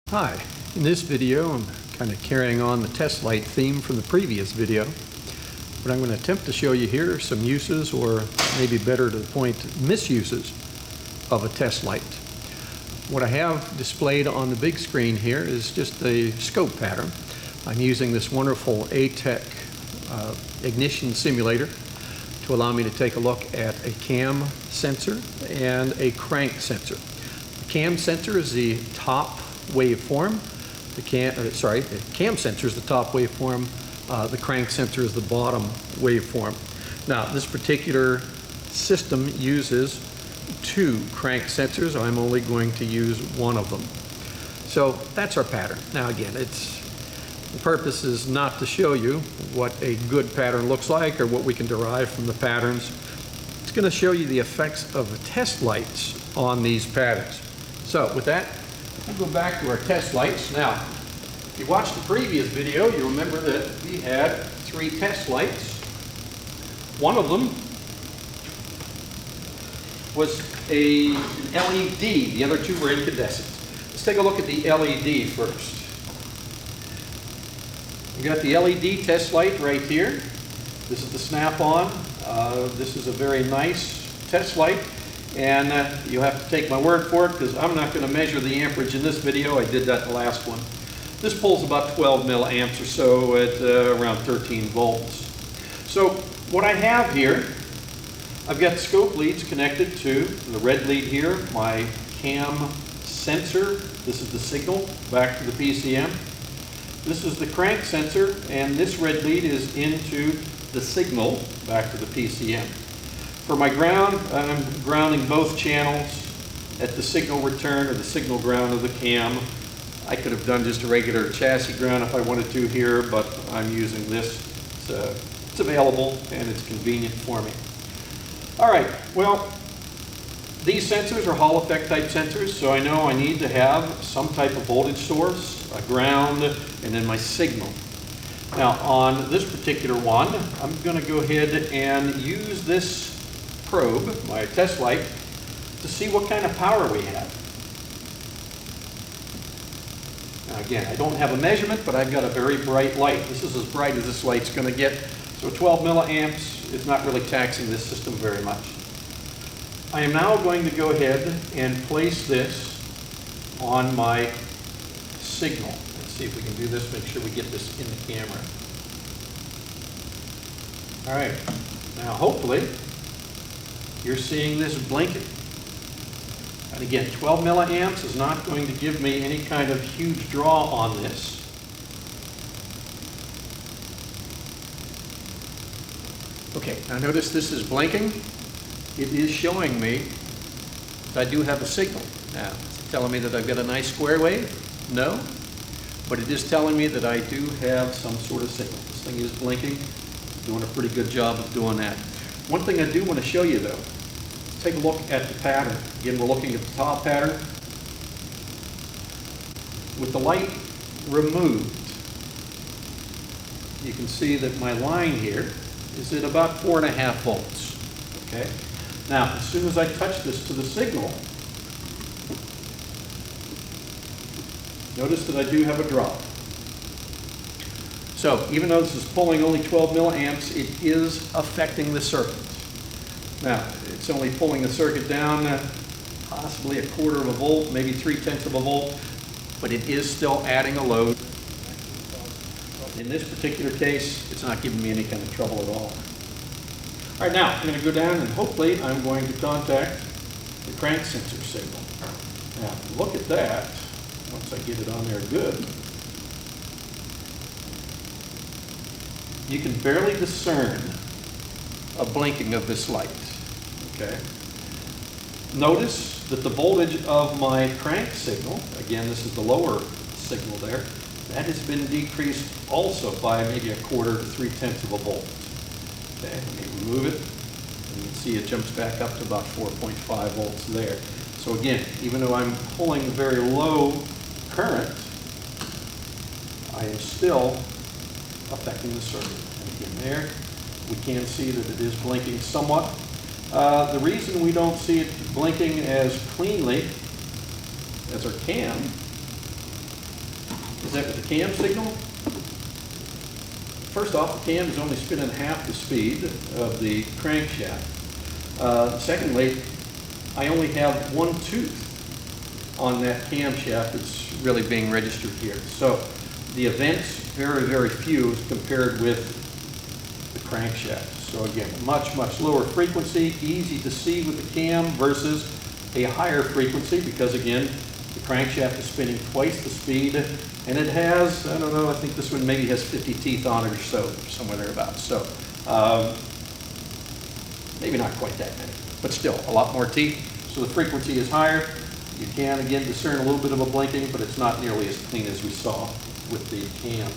Hi, in this video I'm kind of carrying on the test light theme from the previous video. What I'm going to attempt to show you here are some uses, or maybe better to the point, misuses of a test light. What I have displayed on the big screen here is just the scope pattern. I'm using this wonderful ATEC ignition simulator to allow me to take a look at a cam sensor and a crank sensor. The cam sensor is the top waveform. The cam sensor is the top waveform. The crank sensor is the bottom waveform. Now, this particular system uses two crank sensors. I'm only going to use one of them. So that's our pattern. Now, again, the purpose is not to show you what a good pattern looks like or what we can derive from the patterns. It's going to show you the effects of the test lights on these patterns. So with that, we'll go back to our test lights. Now, if you watched the previous video, you remember that we had three test lights. One of them was an LED. The other two were incandescent. Let's take a look at the LED first. We've got the LED test light right here. This is the Snap-on. This is a very nice test light. And you have to take my word for it, because I'm not going to measure the amperage in this video. I did that in the last one. This pulls about 12 milliamps or so at around 13 volts. So what I have here, I've got scope leads connected to the red lead here, my cam sensor. This is the signal back to the PCM. This is the crank sensor, and this red lead is into the signal back to the PCM. For my ground, I'm grounding both channels at the signal return or the signal ground of the cam. I could have done just a regular chassis ground if I wanted to here, but I'm using this. It's available and it's convenient for me. All right, well, these sensors are Hall effect type sensors, so I know I need to have some type of voltage source, a ground, and then my signal. Now, on this particular one, I'm going to go ahead and use this probe, my test light, to see what kind of power we have. Now again, I don't have a measurement, but I've got a very bright light. This is as bright as this light's going to get. So 12 milliamps is not really taxing this system very much. I am now going to go ahead and place this on my signal. Let's see if we can do this, make sure we get this in the camera. All right, now hopefully you're seeing this blinking. And again, 12 milliamps is not going to give me any kind of huge draw on this. Okay, now notice this is blinking. It is showing me that I do have a signal. Now, is it telling me that I've got a nice square wave? No. But it is telling me that I do have some sort of signal. This thing is blinking, doing a pretty good job of doing that. One thing I do want to show you though, take a look at the pattern. Again, we're looking at the top pattern. With the light removed, you can see that my line here is at about 4.5 volts. Okay. Now, as soon as I touch this to the signal, notice that I do have a drop. So even though this is pulling only 12 milliamps, it is affecting the circuit. Now, it's only pulling the circuit down possibly 1/4 of a volt, maybe 3/10 of a volt, but it is still adding a load. In this particular case, it's not giving me any kind of trouble at all. All right, now I'm going to go down and hopefully I'm going to contact the crank sensor signal. Now, look at that. Once I get it on there good, you can barely discern a blinking of this light. Okay. Notice that the voltage of my crank signal, again, this is the lower signal there, that has been decreased also by maybe 1/4 to 3/10 of a volt. Okay, let me remove it. And you can see it jumps back up to about 4.5 volts there. So again, even though I'm pulling very low current, I am still affecting the circuit. And again, there, we can see that it is blinking somewhat. The reason we don't see it blinking as cleanly as our cam Is that with the cam signal? First off, the cam is only spinning half the speed of the crankshaft. Secondly, I only have one tooth on that camshaft that's really being registered here. So the events, very, very few as compared with the crankshaft. So again, much, much lower frequency, easy to see with the cam versus a higher frequency because again, the crankshaft is spinning twice the speed and it has, I don't know, I think this one maybe has 50 teeth on it or so, somewhere thereabouts. So maybe not quite that many, but still a lot more teeth. So the frequency is higher. You can again discern a little bit of a blinking, but it's not nearly as clean as we saw with the cam.